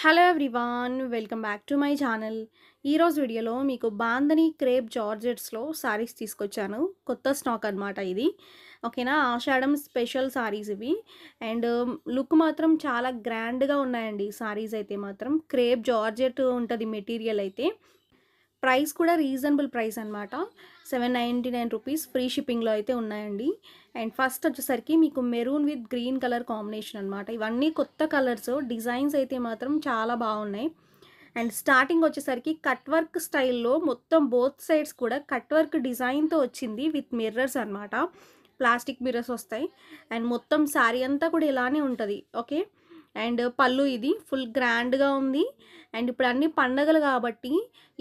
Hello everyone, welcome back to my channel. ఈరోజు వీడియోలో మీకు బాందని క్రేప్ జార్జెట్స్లో సారీస్ తీసుకొచ్చాను. కొత్త స్టాక్ అనమాట ఇది. ఓకేనా, ఆషాఢం స్పెషల్ సారీస్ ఇవి. అండ్ లుక్ మాత్రం చాలా గ్రాండ్గా ఉన్నాయండి. సారీస్ అయితే మాత్రం క్రేప్ జార్జెట్ ఉంటుంది మెటీరియల్ అయితే. ప్రైస్ కూడా రీజనబుల్ ప్రైస్ అనమాట. 799 రూపీస్ ఫ్రీ షిప్పింగ్లో అయితే ఉన్నాయండి. అండ్ ఫస్ట్ వచ్చేసరికి మీకు maroon with green colour combination అనమాట. ఇవన్నీ కొత్త కలర్స్, డిజైన్స్ అయితే మాత్రం చాలా బాగున్నాయి. అండ్ స్టార్టింగ్ వచ్చేసరికి కట్ వర్క్ స్టైల్లో మొత్తం బోత్ సైడ్స్ కూడా కట్ వర్క్ డిజైన్తో వచ్చింది విత్ మిర్రర్స్ అనమాట. ప్లాస్టిక్ మిర్రర్స్ వస్తాయి. అండ్ మొత్తం శారీ అంతా కూడా ఇలానే ఉంటుంది. ఓకే, అండ్ పళ్ళు ఇది ఫుల్ గ్రాండ్గా ఉంది. అండ్ ఇప్పుడు అన్ని పండగలు కాబట్టి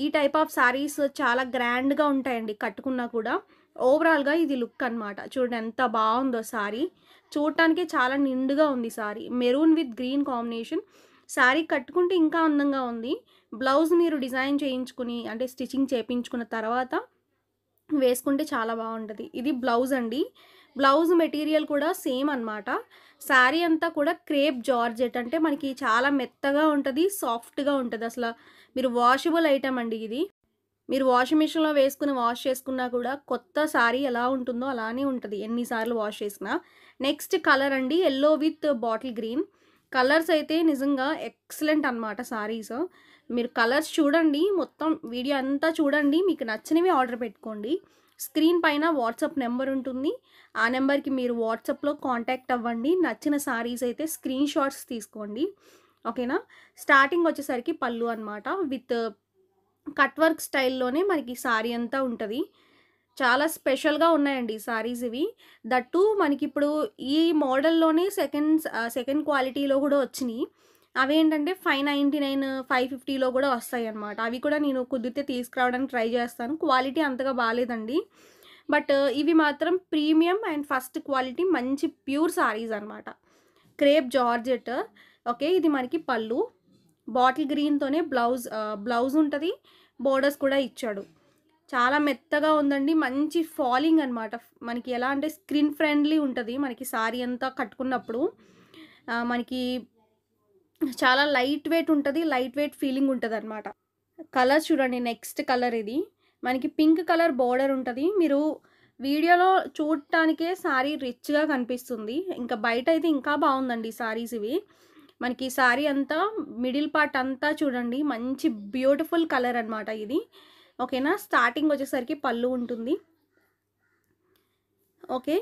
ఈ టైప్ ఆఫ్ శారీస్ చాలా గ్రాండ్గా ఉంటాయండి కట్టుకున్నా కూడా. ఓవరాల్గా ఇది లుక్ అనమాట. చూడండి ఎంత బాగుందో శారీ. చూడటానికి చాలా నిండుగా ఉంది sari. Maroon with green combination. Sari కట్టుకుంటే ఇంకా అందంగా ఉంది. బ్లౌజ్ మీరు డిజైన్ చేయించుకుని అంటే స్టిచ్చింగ్ చేయించుకున్న తర్వాత వేసుకుంటే చాలా బాగుంటుంది. ఇది బ్లౌజ్ అండి. బ్లౌజ్ మెటీరియల్ కూడా సేమ్ అనమాట. శారీ అంతా కూడా క్రేప్ జార్జెట్, అంటే మనకి చాలా మెత్తగా ఉంటుంది, సాఫ్ట్గా ఉంటుంది. అసలు మీరు వాషబుల్ ఐటమ్ అండి ఇది. మీరు వాషింగ్ మిషన్లో వేసుకుని వాష్ చేసుకున్నా కూడా కొత్త శారీ ఎలా ఉంటుందో అలానే ఉంటుంది ఎన్నిసార్లు వాష్ చేసినా. నెక్స్ట్ కలర్ అండి, yellow with bottle green. Colours అయితే నిజంగా ఎక్సలెంట్ అనమాట శారీస్. మీరు కలర్స్ చూడండి, మొత్తం వీడియో అంతా చూడండి, మీకు నచ్చినవి ఆర్డర్ పెట్టుకోండి. స్క్రీన్ పైన వాట్సాప్ నెంబర్ ఉంటుంది. ఆ నెంబర్కి మీరు వాట్సాప్లో కాంటాక్ట్ అవ్వండి. నచ్చిన శారీస్ అయితే స్క్రీన్ షాట్స్ తీసుకోండి. ఓకేనా. స్టార్టింగ్ వచ్చేసరికి పళ్ళు అనమాట. విత్ కట్ వర్క్ స్టైల్లోనే మనకి శారీ అంతా ఉంటుంది. చాలా స్పెషల్గా ఉన్నాయండి సారీస్ ఇవి. దట్టు మనకి ఇప్పుడు ఈ మోడల్లోనే సెకండ్ క్వాలిటీలో కూడా వచ్చినాయి. అవేంటంటే 599, 550లో కూడా వస్తాయి అన్నమాట. అవి కూడా నేను కుదిరితే తీసుకురావడానికి ట్రై చేస్తాను. క్వాలిటీ అంతగా బాగాలేదండి. బట్ ఇవి మాత్రం ప్రీమియం అండ్ ఫస్ట్ క్వాలిటీ మంచి ప్యూర్ సారీస్ అనమాట. Crepe georgette. ఓకే, ఇది మనకి పళ్ళు. బాటిల్ గ్రీన్తోనే బ్లౌజ్ ఉంటుంది. బోర్డర్స్ కూడా ఇచ్చాడు. చాలా మెత్తగా ఉందండి. మంచి ఫాలింగ్ అనమాట. మనకి ఎలా అంటే స్కిన్ ఫ్రెండ్లీ ఉంటుంది మనకి సారీ అంతా కట్టుకున్నప్పుడు. మనకి చాలా లైట్ వెయిట్ ఉంటుంది. లైట్ వెయిట్ ఫీలింగ్ ఉంటుంది అనమాట. కలర్ చూడండి, నెక్స్ట్ కలర్ ఇది మనకి పింక్ కలర్ బోర్డర్ ఉంటుంది. మీరు వీడియోలో చూడటానికే సారీ రిచ్గా కనిపిస్తుంది. ఇంకా బయట అయితే ఇంకా బాగుందండి సారీస్ ఇవి. మనకి సారీ అంతా మిడిల్ పార్ట్ అంతా చూడండి, మంచి బ్యూటిఫుల్ కలర్ అనమాట ఇది. ఓకేనా. స్టార్టింగ్ వచ్చేసరికి పళ్ళు ఉంటుంది. ఓకే,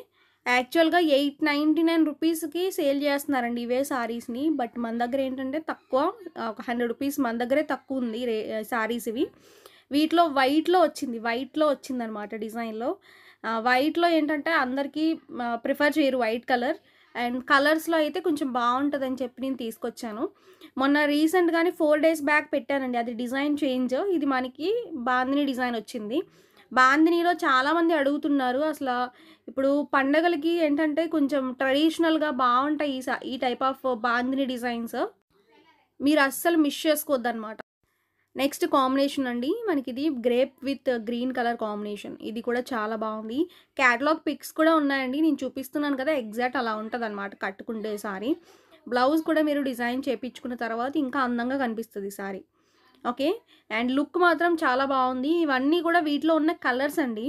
యాక్చువల్గా 899 రూపీస్కి సేల్ చేస్తున్నారండి ఇవే సారీస్ని. బట్ మన దగ్గర ఏంటంటే తక్కువ, ఒక 100 రూపీస్ మన దగ్గరే తక్కువ ఉంది సారీస్ ఇవి. వీటిలో వైట్లో వచ్చింది అనమాట డిజైన్లో. వైట్లో ఏంటంటే అందరికీ ప్రిఫర్ చేయరు వైట్ కలర్. అండ్ కలర్స్లో అయితే కొంచెం బాగుంటుందని చెప్పి నేను తీసుకొచ్చాను. మొన్న రీసెంట్గానే 4 డేస్ బ్యాక్ పెట్టానండి, అది డిజైన్ చేంజ్. ఇది మనకి బాందిని డిజైన్ వచ్చింది. బాందినీలో చాలామంది అడుగుతున్నారు. అసలు ఇప్పుడు పండగలకి ఏంటంటే కొంచెం ట్రెడిషనల్గా బాగుంటాయి ఈ టైప్ ఆఫ్ బాందిని డిజైన్స్. మీరు అస్సలు మిస్ చేసుకోవద్దనమాట. నెక్స్ట్ కాంబినేషన్ అండి, మనకి ఇది grape with green colour combination. ఇది కూడా చాలా బాగుంది. క్యాటలాగ్ పిక్స్ కూడా ఉన్నాయండి, నేను చూపిస్తున్నాను కదా, ఎగ్జాక్ట్ అలా ఉంటుంది అనమాట కట్టుకుంటే సారీ. బ్లౌజ్ కూడా మీరు డిజైన్ చేయించుకున్న తర్వాత ఇంకా అందంగా కనిపిస్తుంది సారీ. ఓకే, అండ్ లుక్ మాత్రం చాలా బాగుంది. ఇవన్నీ కూడా వీటిలో ఉన్న కలర్స్ అండి.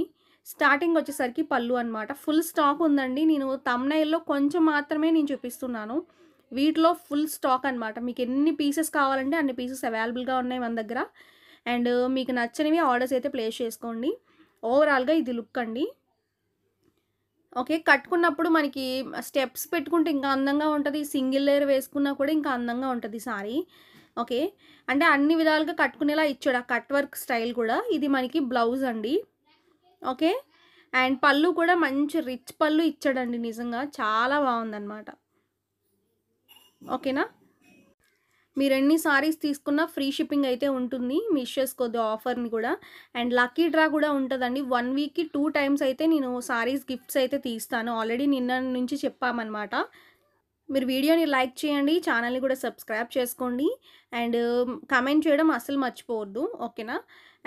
స్టార్టింగ్ వచ్చేసరికి పళ్ళు అనమాట. ఫుల్ స్టాక్ ఉందండి. నేను థంబ్నెయిల్లో కొంచెం మాత్రమే నేను చూపిస్తున్నాను. వీటిలో ఫుల్ స్టాక్ అనమాట. మీకు ఎన్ని పీసెస్ కావాలంటే అన్ని పీసెస్ అవైలబుల్గా ఉన్నాయి మన దగ్గర. అండ్ మీకు నచ్చనివి ఆర్డర్స్ అయితే ప్లేస్ చేసుకోండి. ఓవరాల్గా ఇది లుక్ అండి. ఓకే, కట్టుకున్నప్పుడు మనకి స్టెప్స్ పెట్టుకుంటే ఇంకా అందంగా ఉంటుంది. సింగిల్ లేయర్ వేసుకున్నా కూడా ఇంకా అందంగా ఉంటుంది సారీ. ఓకే, అంటే అన్ని విధాలుగా కట్టుకునేలా ఇచ్చాడు ఆ కట్ వర్క్ స్టైల్ కూడా. ఇది మనకి బ్లౌజ్ అండి. ఓకే, అండ్ పళ్ళు కూడా మంచి రిచ్ పళ్ళు ఇచ్చాడండి. నిజంగా చాలా బాగుందన్నమాట. ఓకేనా. మీరు ఎన్ని సారీస్ తీసుకున్నా ఫ్రీ షిప్పింగ్ అయితే ఉంటుంది. మిస్ చేసుకోవద్దు ఆఫర్ని కూడా. అండ్ లక్కీ డ్రా కూడా ఉంటుందండి. 1 వీక్కి 2 టైమ్స్ అయితే నేను సారీస్ గిఫ్ట్స్ అయితే తీస్తాను. ఆల్రెడీ నిన్న నుంచి చెప్పామన్నమాట. మీరు వీడియోని లైక్ చేయండి, ఛానల్ని కూడా సబ్స్క్రైబ్ చేసుకోండి. అండ్ కమెంట్ చేయడం అస్సలు మర్చిపోవద్దు. ఓకేనా.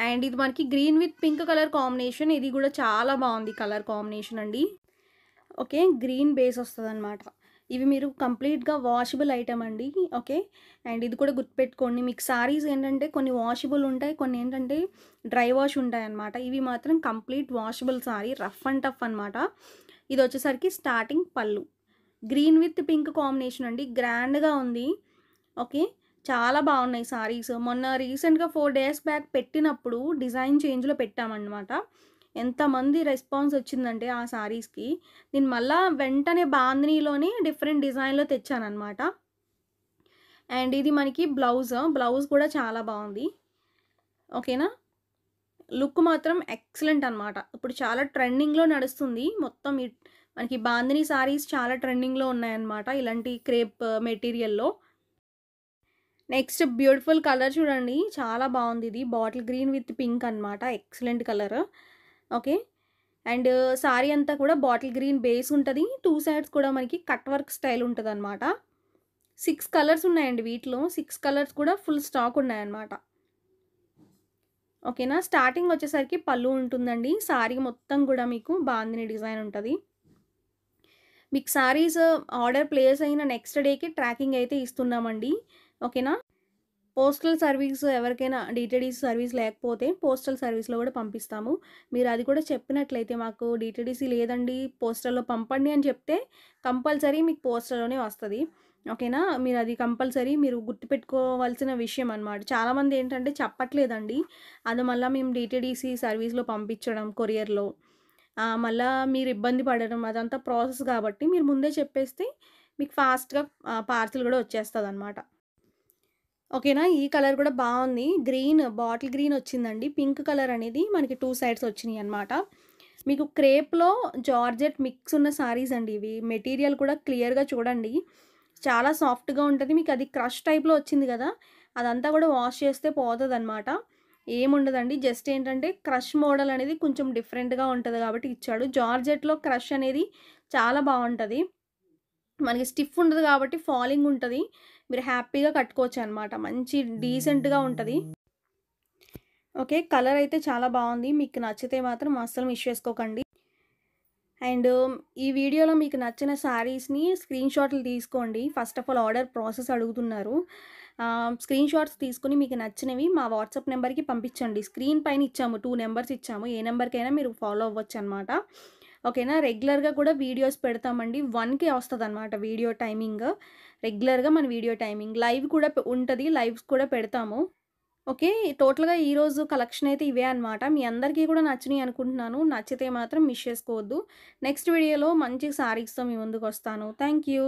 అండ్ ఇది మనకి green with pink colour combination. ఇది కూడా చాలా బాగుంది కలర్ కాంబినేషన్ అండి. ఓకే, గ్రీన్ బేస్ వస్తుంది అనమాట. ఇవి మీరు కంప్లీట్‌గా వాషబుల్ ఐటెమ్ అండి. ఓకే. అండ్ ఇది కూడా గుర్తుపెట్టుకోండి. మీకు సారీస్ ఏంటంటే కొన్ని వాషబుల్ ఉంటాయి. కొన్ని ఏంటంటే డ్రై వాష్ ఉంటాయన్నమాట. ఇవి మాత్రం complete washable sorry. Rough and tough అనమాట. ఇదొచ్చేసరికి స్టార్టింగ్ పళ్ళు. గ్రీన్ విత్ పింక్ కాంబినేషన్ అండి. గ్రాండ్‌గా ఉంది. ఓకే. చాలా బాగున్నాయి సారీస్. మొన్న రీసెంట్‌గా 4 డేస్ బ్యాక్ పెట్టినప్పుడు డిజైన్ చేంజ్‌లో పెట్టామన్నమాట. ఎంతమంది రెస్పాన్స్ వచ్చిందంటే ఆ సారీస్‌కి, నేను మళ్ళా వెంటనే బాందినీలోనే డిఫరెంట్ డిజైన్‌లో తెచ్చాననమాట. అండ్ ఇది మనకి బ్లౌజ్. బ్లౌజ్ కూడా చాలా బావుంది. ఓకేనా. లుక్ మాత్రం ఎక్సలెంట్ అనమాట. ఇప్పుడు చాలా ట్రెండింగ్‌లో నడుస్తుంది. మొత్తం మనకి బాందినీ సారీస్ చాలా ట్రెండింగ్‌లో ఉన్నాయన్నమాట. ఇలాంటి క్రేప్ మెటీరియల్‌లో. నెక్స్ట్ బ్యూటిఫుల్ కలర్ చూడండి. చాలా బావుందిది. బాటిల్ గ్రీన్ విత్ పింక్ అనమాట. Excellent colour. Okay. And sorry అంతా కూడా బాటిల్ గ్రీన్ బేస్ ఉంటది. 2 సైడ్స్ కూడా మనకి కట్ వర్క్ స్టైల్ ఉంటదనమాట. 6 కలర్స్ ఉన్నాయండి వీటిలో. 6 కలర్స్ కూడా ఫుల్ స్టాక్ ఉన్నాయన్నమాట. ఓకేనా. స్టార్టింగ్ వచ్చేసరికి పళ్ళు ఉంటుందండి. సారీ మొత్తం కూడా మీకు బాందిని డిజైన్ ఉంటది. మీకు సారీస్ ఆర్డర్ ప్లేస్ అయిన నెక్స్ట్ డేకి ట్రాకింగ్ అయితే ఇస్తున్నామండి. ఓకేనా. పోస్టల్ సర్వీస్ ఎవరికైనా డీటీడీ సర్వీస్ లేకపోతే పోస్టల్ సర్వీస్‌లో కూడా పంపిస్తాము. మీరు అది కూడా చెప్పినట్లయితే మాకు డీటీడీసీ లేదండి పోస్టల్‌లో పంపండి అని చెప్తే కంపల్సరీ మీకు పోస్టల్‌లోనే వస్తది. ఓకేనా. మీరు అది కంపల్సరీ మీరు గుర్తుపెట్టుకోవాల్సిన విషయం అనమాట. చాలామంది ఏంటంటే చెప్పట్లేదండి. అది మళ్ళా మేము డీటీడీసీ సర్వీస్‌లో పంపించడం కొరియర్‌లో. మళ్ళా మీరు ఇబ్బంది పడడం అదంతా ప్రాసెస్ కాబట్టి మీరు ముందే చెప్పేస్తే మీకు ఫాస్ట్‌గా పార్సెల్ కూడా వచ్చేస్తదనమాట. ఓకేనా. ఈ కలర్ కూడా బావుంది. గ్రీన్ బాటిల్ గ్రీన్ వచ్చిందండి. పింక్ కలర్ అనేది మనకి 2 సైడ్స్ వచ్చినియనమాట. మీకు క్రేప్‌లో జార్జెట్ మిక్స్ ఉన్న సారీస్ అండి ఇవి. మెటీరియల్ కూడా క్లియర్‌గా చూడండి. చాలా సాఫ్ట్‌గా ఉంటది. మీకు అది క్రష్ టైప్‌లో వచ్చింది గదా! అదంతా కూడా వాష్ చేస్తే పోతదనమాట. ఏముండదండి. జస్ట్ ఏంటంటే క్రష్ మోడల్ అనేది కొంచెం డిఫరెంట్‌గా ఉంటది కాబట్టి ఇచ్చాడు. జార్జెట్‌లో క్రష్ అనేది చాలా బావుంటది. మనకి స్టిఫ్ ఉండదు కాబట్టి ఫాలింగ్ ఉంటది. మీరు హ్యాపీగా కట్టుకోవచ్చనమాట. మంచి డీసెంట్‌గా ఉంటది. ఓకే. కలర్ అయితే చాలా బావుంది. మీకు నచ్చితే మాత్రం అస్సలు మిస్ చేసుకోకండి. అండ్ ఈ వీడియోలో మీకు నచ్చిన శారీస్‌ని స్క్రీన్ షాట్లు తీసుకోండి. First of all order process అడుగుతున్నారు. స్క్రీన్ షాట్స్ తీసుకొని మీకు నచ్చినవి మా వాట్సాప్ నెంబర్‌కి పంపించండి. స్క్రీన్ పైన ఇచ్చాము 2 నంబర్స్ ఇచ్చాము. ఏ నంబర్‌కైనా మీరు ఫాలో అవ్వచ్చనమాట. ఓకేనా. రెగ్యులర్‌గా కూడా వీడియోస్ పెడతామండి. 1కే వస్తదనమాట వీడియో టైమింగ్. రెగ్యులర్‌గా మన వీడియో టైమింగ్. లైవ్ కూడా ఉంటది. లైవ్స్ కూడా పెడతాము. ఓకే. టోటల్‌గా ఈరోజు కలెక్షన్ అయితే ఇవే అనమాట. మీ అందరికీ కూడా నచ్చినియి అనుకుంటున్నాను. నచ్చితే మాత్రం మిస్ చేసుకోవద్దు. నెక్స్ట్ వీడియోలో మంచి శారీస్‌తో మీ ముందుకొస్తాను. Thank you.